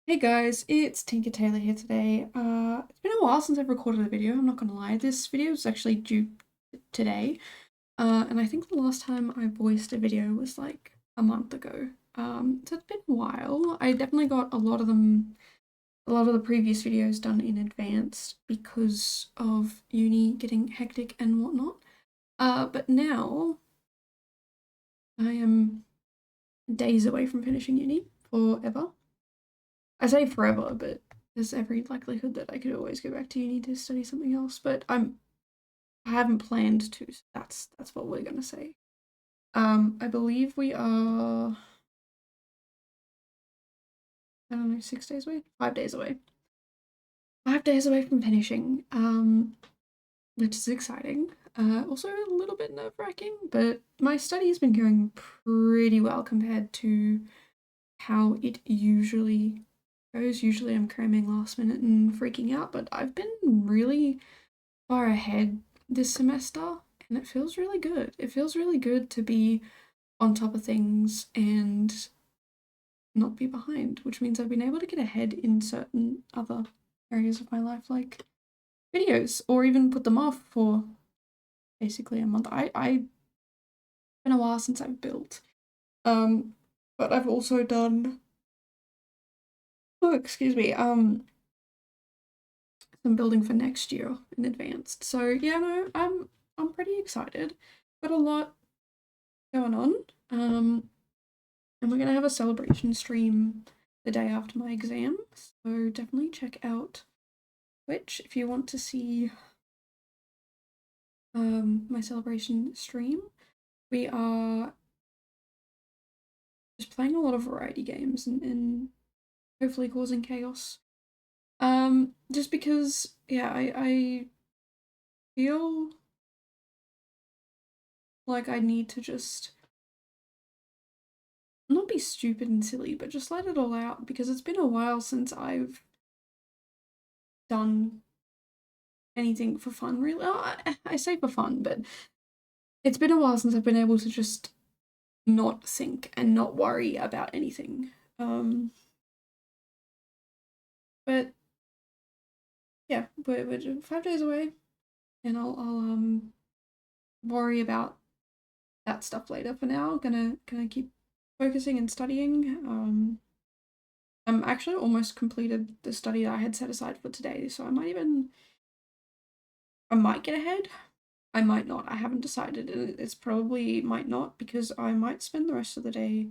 Hey guys, it's Tinker Taylor here today. It's been a while since I've recorded a video, I'm not gonna lie. This video is actually due today. And I think the last time I voiced a video was like a month ago. So it's been a while. I definitely got a lot of the previous videos done in advance because of uni getting hectic and whatnot. But now I am days away from finishing uni forever. I say forever, but there's every likelihood that I could always go back to uni to study something else. But I haven't planned to, so that's what we're gonna say. I believe we are, I don't know, 6 days away? 5 days away. 5 days away from finishing. Which is exciting. Also a little bit nerve-wracking, but my study has been going pretty well compared to how it usually goes. Usually I'm cramming last minute and freaking out, but I've been really far ahead this semester and it feels really good. It feels really good to be on top of things and not be behind, which means I've been able to get ahead in certain other areas of my life, like videos, or even put them off for basically a month. I've been a while since I've built. But I've also done, oh, excuse me, some building for next year in advance. So yeah, no, I'm pretty excited. Got a lot going on. And we're gonna have a celebration stream the day after my exam. So definitely check out Twitch if you want to see my celebration stream. We are just playing a lot of variety games and hopefully causing chaos. Just because, yeah, I feel like I need to just not be stupid and silly, but just let it all out because it's been a while since I've done anything for fun, really. Oh, I say for fun, but it's been a while since I've been able to just not think and not worry about anything. But yeah, we're 5 days away, and I'll worry about that stuff later. For now, gonna keep focusing and studying. I'm actually almost completed the study that I had set aside for today, so I might get ahead. I might not. I haven't decided. It's probably might not because I might spend the rest of the day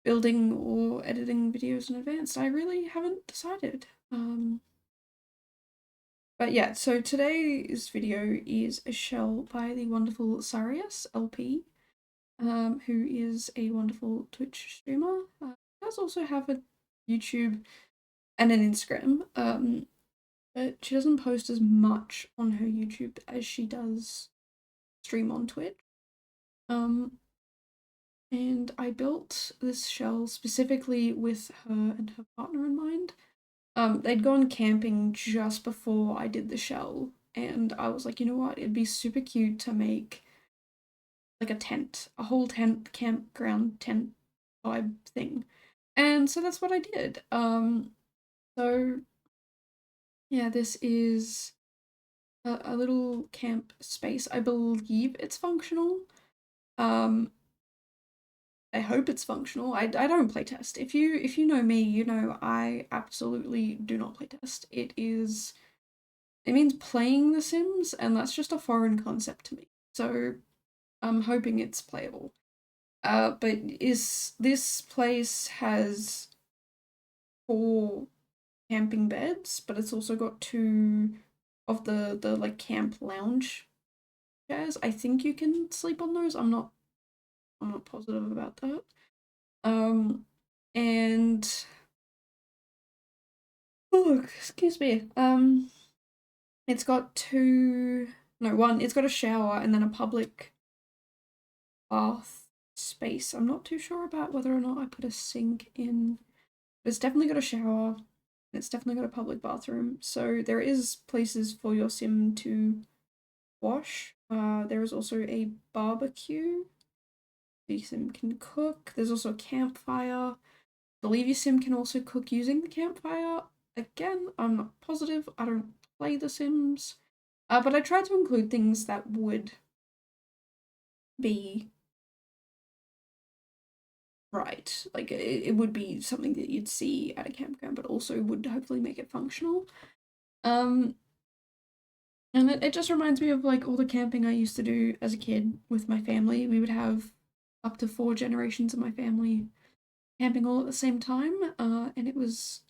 building or editing videos in advance. I really haven't decided. But yeah, so today's video is a shell by the wonderful SariasLP, who is a wonderful Twitch streamer. Does also have a YouTube and an Instagram, but she doesn't post as much on her YouTube as she does stream on Twitch. And I built this shell specifically with her and her partner in mind. They'd gone camping just before I did the shell, and I was like, you know what, it'd be super cute to make like a tent, a whole tent, campground tent vibe thing. And so that's what I did. So yeah, this is a little camp space. I believe it's functional. Um, I hope it's functional. I don't playtest. If you know me, you know I absolutely do not playtest. It means playing The Sims, and that's just a foreign concept to me. So I'm hoping it's playable. But this place has 4 camping beds, but it's also got 2 of the like camp lounge chairs. I think you can sleep on those. I'm not positive about that. And oh, excuse me. It's got 2, no, 1. It's got a shower and then a public bath space. I'm not too sure about whether or not I put a sink in. But it's definitely got a shower. And it's definitely got a public bathroom. So there is places for your sim to wash. There is also a barbecue. The sim can cook. There's also a campfire. believe your sim can also cook using the campfire. Again, I'm not positive. I don't play The Sims. But I tried to include things that would be right. Like, it would be something that you'd see at a campground, but also would hopefully make it functional. And it just reminds me of, like, all the camping I used to do as a kid with my family. We would have up to 4 generations of my family camping all at the same time, and it was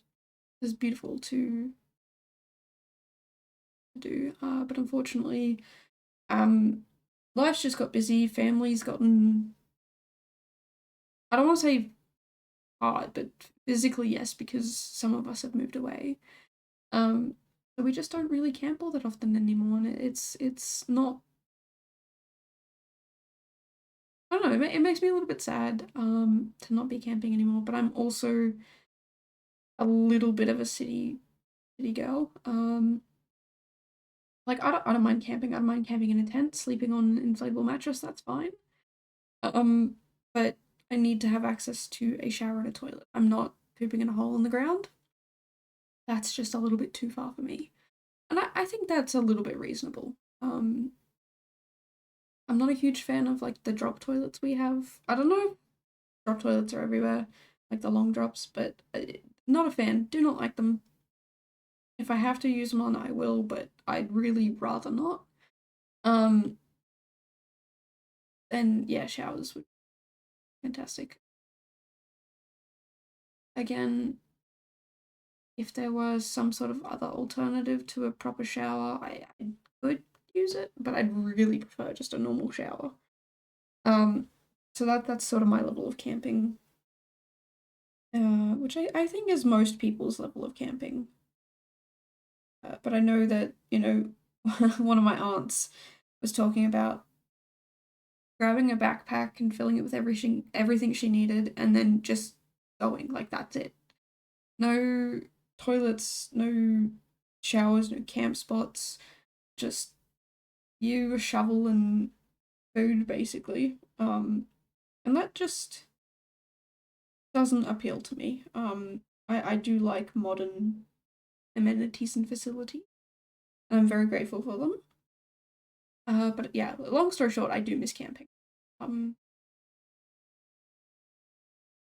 beautiful to do. But unfortunately, um, life's just got busy. Family's gotten, I don't want to say hard, but physically yes, because some of us have moved away. So we just don't really camp all that often anymore, and it's not. I don't know. It makes me a little bit sad to not be camping anymore. But I'm also a little bit of a city girl. Like I don't mind camping. I don't mind camping in a tent, sleeping on an inflatable mattress. That's fine. Um, but I need to have access to a shower and a toilet. I'm not pooping in a hole in the ground. That's just a little bit too far for me. And I think that's a little bit reasonable. I'm not a huge fan of like the drop toilets we have. I don't know if drop toilets are everywhere, like the long drops, but not a fan. Do not like them. If I have to use them on, I will, but I'd really rather not. Um, and yeah, showers would be fantastic. Again, if there was some sort of other alternative to a proper shower, I could use it, but I'd really prefer just a normal shower. Um, so that's sort of my level of camping, which I think is most people's level of camping. But I know that, one of my aunts was talking about grabbing a backpack and filling it with everything she needed and then just going, like that's it. No toilets, no showers, no camp spots, just you, a shovel and food basically. And that just doesn't appeal to me. I do like modern amenities and facilities, and I'm very grateful for them. But yeah, long story short, I do miss camping. Um,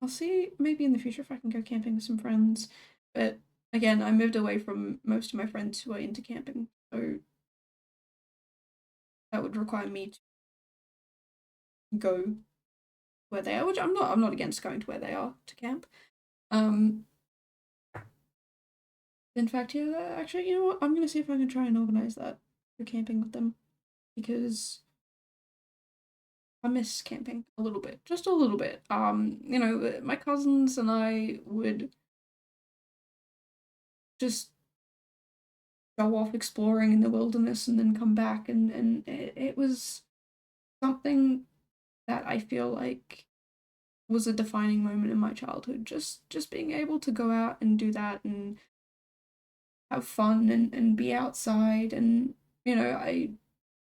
I'll see maybe in the future if I can go camping with some friends. But again, I moved away from most of my friends who are into camping, so that would require me to go where they are, which I'm not against going to where they are to camp. Um, in fact, yeah, actually, you know what? I'm gonna see if I can try and organize that for camping with them because I miss camping a little bit, just a little bit. My cousins and I would just go off exploring in the wilderness and then come back, and it was something that I feel like was a defining moment in my childhood. Just being able to go out and do that and have fun and be outside, and I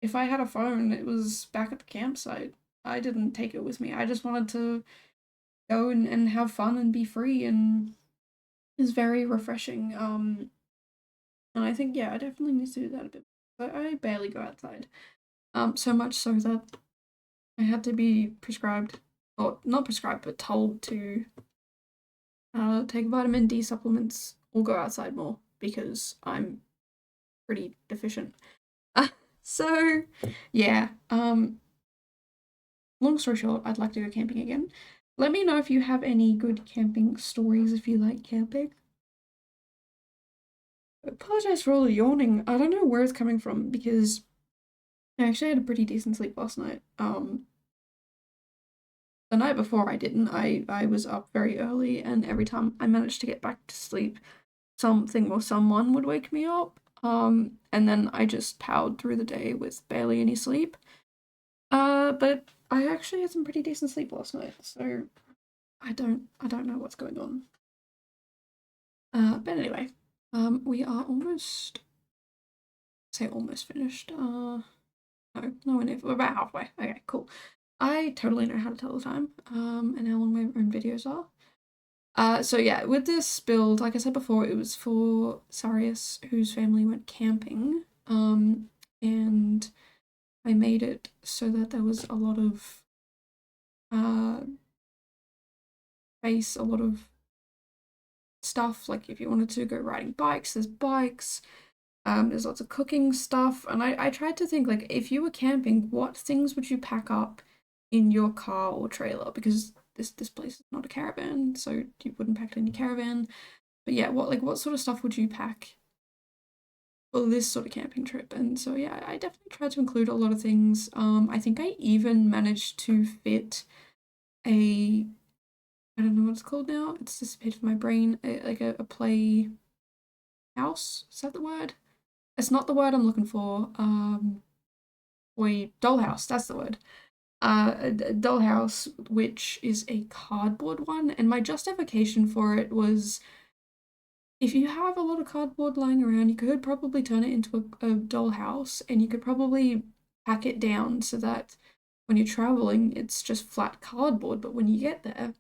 if I had a phone, it was back at the campsite. I didn't take it with me. I just wanted to go and have fun and be free, and it's very refreshing. And I think yeah, I definitely need to do that a bit. But I barely go outside. So much so that I had to be prescribed, or not prescribed, but told to take vitamin D supplements or go outside more because I'm pretty deficient. So yeah, long story short, I'd like to go camping again. Let me know if you have any good camping stories if you like camping. I apologize for all the yawning. I don't know where it's coming from because I actually had a pretty decent sleep last night. The night before I didn't. I was up very early, and every time I managed to get back to sleep, something or someone would wake me up. And then I just powered through the day with barely any sleep. But I actually had some pretty decent sleep last night, so I don't know what's going on. But anyway, we are almost finished. No, nowhere near. We're about halfway. Okay, cool. I totally know how to tell the time, and how long my own videos are. So yeah, with this build, like I said before, it was for Sarius, whose family went camping. And I made it so that there was a lot of uh space, a lot of stuff. Like if you wanted to go riding bikes, there's bikes. There's lots of cooking stuff, and I tried to think like if you were camping, what things would you pack up in your car or trailer? Because this place is not a caravan, so you wouldn't pack it in your caravan. But yeah, what sort of stuff would you pack for this sort of camping trip? And so yeah, I definitely tried to include a lot of things. I think I even managed to fit a I don't know what it's called now. It's disappeared from my brain. A play house. Is that the word? It's not the word I'm looking for. Dollhouse. That's the word. A dollhouse, which is a cardboard one, and my justification for it was if you have a lot of cardboard lying around, you could probably turn it into a dollhouse, and you could probably pack it down so that when you're traveling, it's just flat cardboard. But when you get there,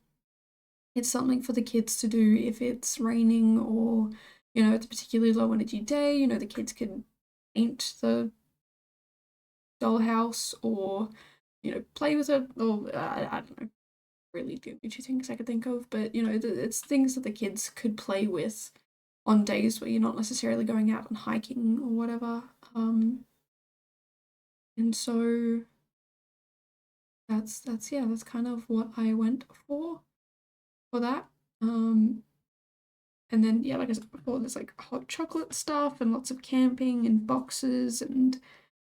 it's something for the kids to do if it's raining or, it's a particularly low energy day. The kids can paint the dollhouse or, play with it. Or I don't know, really the only two things I could think of. But, it's things that the kids could play with on days where you're not necessarily going out and hiking or whatever. And so that's kind of what I went for that. And then, yeah, like I said before, there's like hot chocolate stuff and lots of camping and boxes and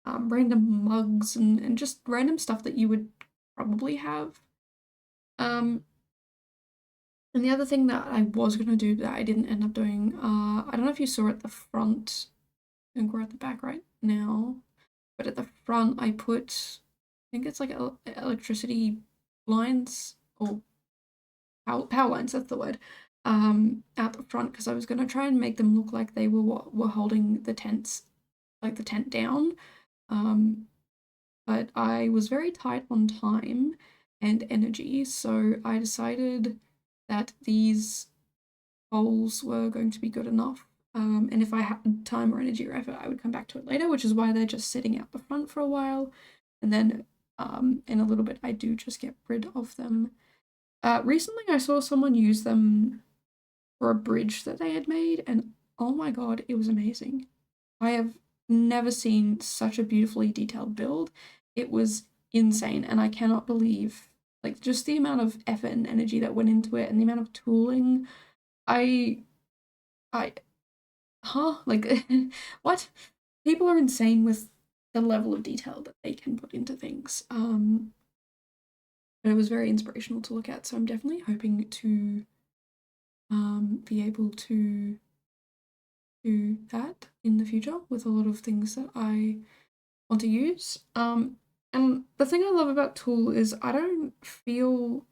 random mugs and just random stuff that you would probably have. Um, and the other thing that I was going to do that I didn't end up doing, I don't know if you saw at the front, I think we're at the back right now, but at the front I put, I think it's like electricity lines or power lines, that's the word, out the front because I was gonna try and make them look like they were holding the tents, like the tent down. Um, but I was very tight on time and energy, so I decided that these poles were going to be good enough. And if I had time or energy or effort, I would come back to it later, which is why they're just sitting out the front for a while. And then in a little bit, I do just get rid of them. Recently, I saw someone use them for a bridge that they had made, and oh my god, it was amazing. I have never seen such a beautifully detailed build. It was insane, and I cannot believe like just the amount of effort and energy that went into it and the amount of tooling. I I like what? People are insane with the level of detail that they can put into things. And it was very inspirational to look at, so I'm definitely hoping to be able to do that in the future with a lot of things that I want to use. And the thing I love about Tool is I don't feel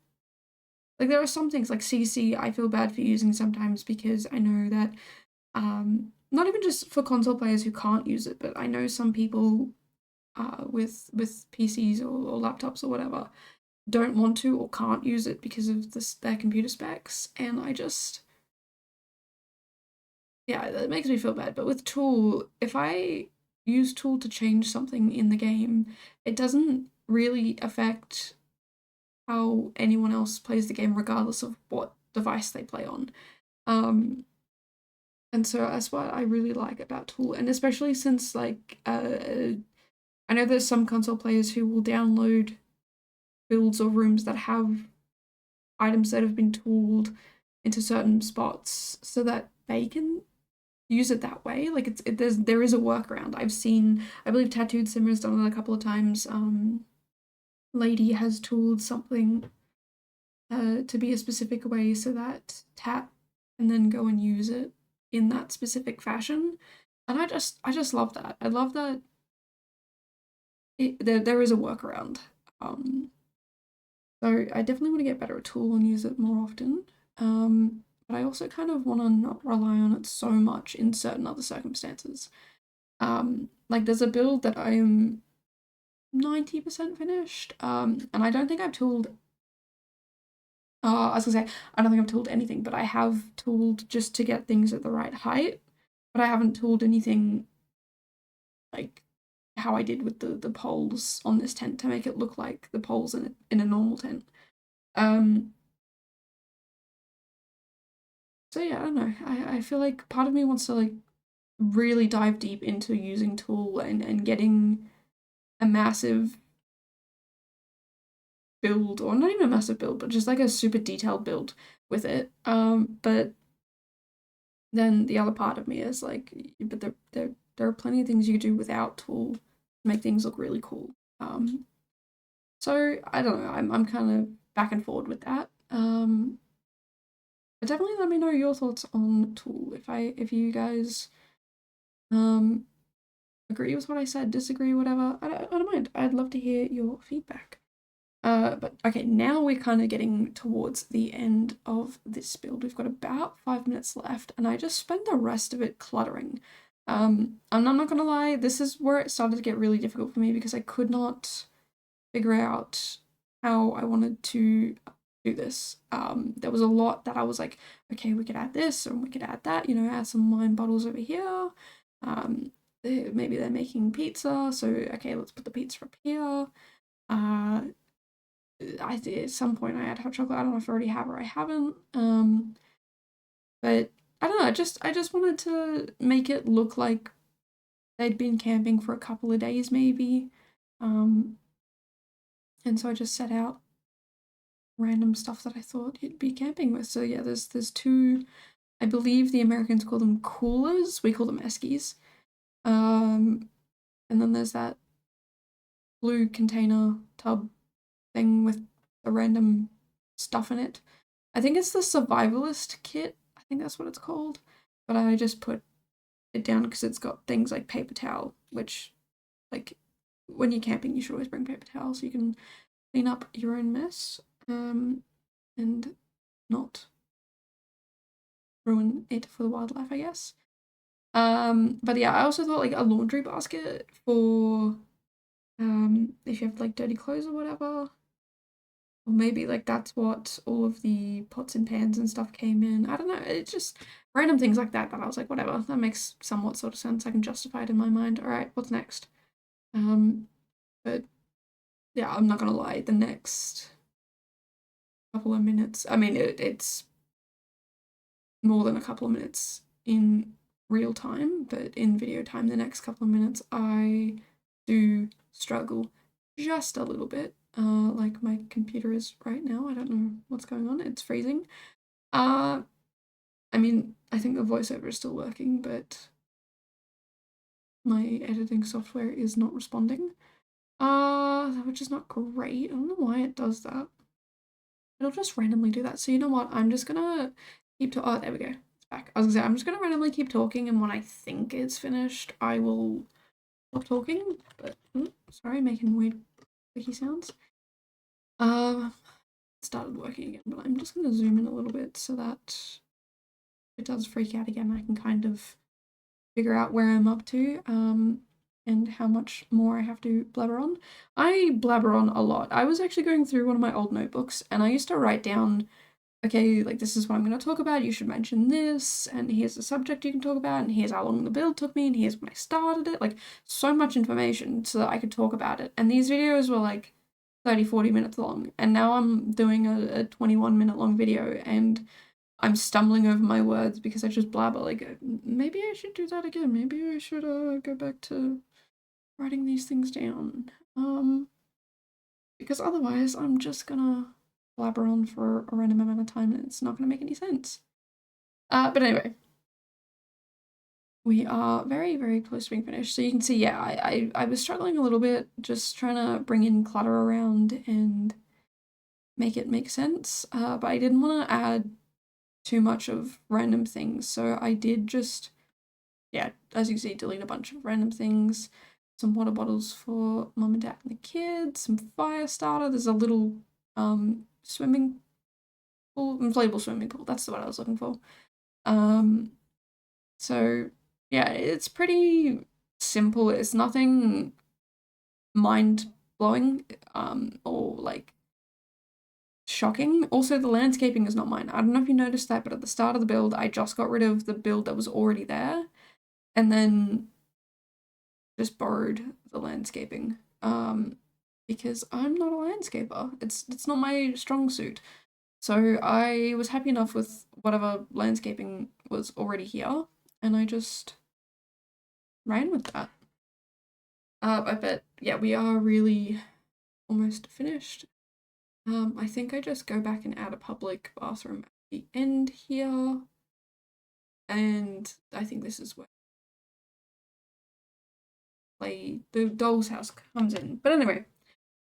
like there are some things like CC I feel bad for using sometimes because I know that not even just for console players who can't use it, but I know some people with PCs or laptops or whatever don't want to or can't use it because of their computer specs, and I just yeah, that makes me feel bad. But with Tool, if I use Tool to change something in the game, it doesn't really affect how anyone else plays the game, regardless of what device they play on. And so that's what I really like about Tool, and especially since I know there's some console players who will download builds or rooms that have items that have been tooled into certain spots so that they can use it that way. Like there is a workaround. I've seen, I believe Tattooed Simmer's done it a couple of times. Lady has tooled something to be a specific way so that tap and then go and use it in that specific fashion. And I just love that. I love that there is a workaround. So I definitely want to get better at Tool and use it more often. But I also kind of want to not rely on it so much in certain other circumstances. Like there's a build that I am 90% finished, and I don't think I've tooled I was gonna say, I don't think I've tooled anything, but I have tooled just to get things at the right height. But I haven't tooled anything like how I did with the poles on this tent to make it look like the poles in a normal tent. So yeah, I don't know. I feel like part of me wants to like really dive deep into using tool and getting a massive build, or not even a massive build, but just like a super detailed build with it. But then the other part of me is like, but there are plenty of things you could do without tool to make things look really cool. So I don't know. I'm kind of back and forward with that. But definitely let me know your thoughts on tool. If you guys agree with what I said, disagree, whatever, I don't mind. I'd love to hear your feedback. But okay, now we're kind of getting towards the end of this build. We've got about 5 minutes left, and I just spent the rest of it cluttering. And I'm not gonna lie, this is where it started to get really difficult for me because I could not figure out how I wanted to do this. There was a lot that I was like, okay, we could add this and we could add that, you know, add some wine bottles over here. Maybe they're making pizza, so okay, let's put the pizza up here. At some point I had hot chocolate. I don't know if I already have or I haven't. But I don't know. I just wanted to make it look like they'd been camping for a couple of days, maybe. And so I just set out random stuff that I thought you'd be camping with. So yeah, there's two. I believe the Americans call them coolers. We call them eskies. And then there's that blue container tub thing with the random stuff in it. I think it's the survivalist kit. I think that's what it's called. But I just put it down because it's got things like paper towel, which, like, when you're camping, you should always bring paper towel so you can clean up your own mess and not ruin it for the wildlife, I guess. But yeah, I also thought like a laundry basket for if you have like dirty clothes or whatever. Or maybe like that's what all of the pots and pans and stuff came in. I don't know. It's just random things like that I was like, whatever. That makes somewhat sort of sense. I can justify it in my mind. All right, what's next? But yeah, I'm not gonna lie. The next couple of minutes. I mean, it's more than a couple of minutes in real time, but in video time, the next couple of minutes, I do struggle just a little bit. Like my computer is right now. I don't know what's going on. It's freezing. I mean, I think the voiceover is still working, but my editing software is not responding. Which is not great. I don't know why it does that. It'll just randomly do that. So you know what? I'm just gonna keep to. Oh, there we go. It's back. I was gonna say I'm just gonna randomly keep talking, and when I think it's finished, I will stop talking. But sorry, making weird clicky sounds. It started working again, but I'm just gonna zoom in a little bit so that if it does freak out again, I can kind of figure out where I'm up to. And how much more I have to blabber on. I blabber on a lot. I was actually going through one of my old notebooks and I used to write down, okay, like this is what I'm going to talk about, you should mention this, and here's the subject you can talk about, and here's how long the build took me, and here's when I started it. Like, so much information so that I could talk about it. And these videos were like 30, 40 minutes long. And now I'm doing a 21-minute long video and I'm stumbling over my words because I just blabber. Like, maybe I should do that again. Maybe I should go back to writing these things down. Because otherwise I'm just gonna blabber on for a random amount of time and it's not gonna make any sense. But anyway, we are very, very close to being finished. So you can see, yeah, I was struggling a little bit just trying to bring in clutter around and make it make sense. But I didn't want to add too much of random things. So I did just, yeah, as you see, delete a bunch of random things. Some water bottles for mum and dad and the kids, some fire starter. There's a little swimming pool, inflatable swimming pool. That's the word I was looking for. So yeah, it's pretty simple. It's nothing mind blowing or like shocking. Also, the landscaping is not mine. I don't know if you noticed that, but at the start of the build, I just got rid of the build that was already there and then just borrowed the landscaping. Because I'm not a landscaper. It's not my strong suit. So I was happy enough with whatever landscaping was already here, and I just ran with that. I bet, yeah, we are really almost finished. I think I just go back and add a public bathroom at the end here, and I think this is where the doll's house comes in. But anyway,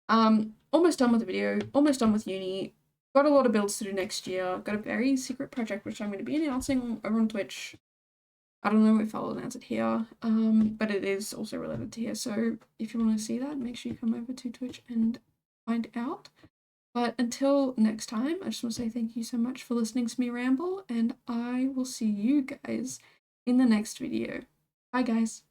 almost done with the video, almost done with uni. Got a lot of builds to do next year. Got a very secret project which I'm going to be announcing over on Twitch. I don't know if I'll announce it here, but it is also related to here. So if you want to see that, make sure you come over to Twitch and find out. But until next time, I just want to say thank you so much for listening to me ramble, and I will see you guys in the next video. Bye, guys.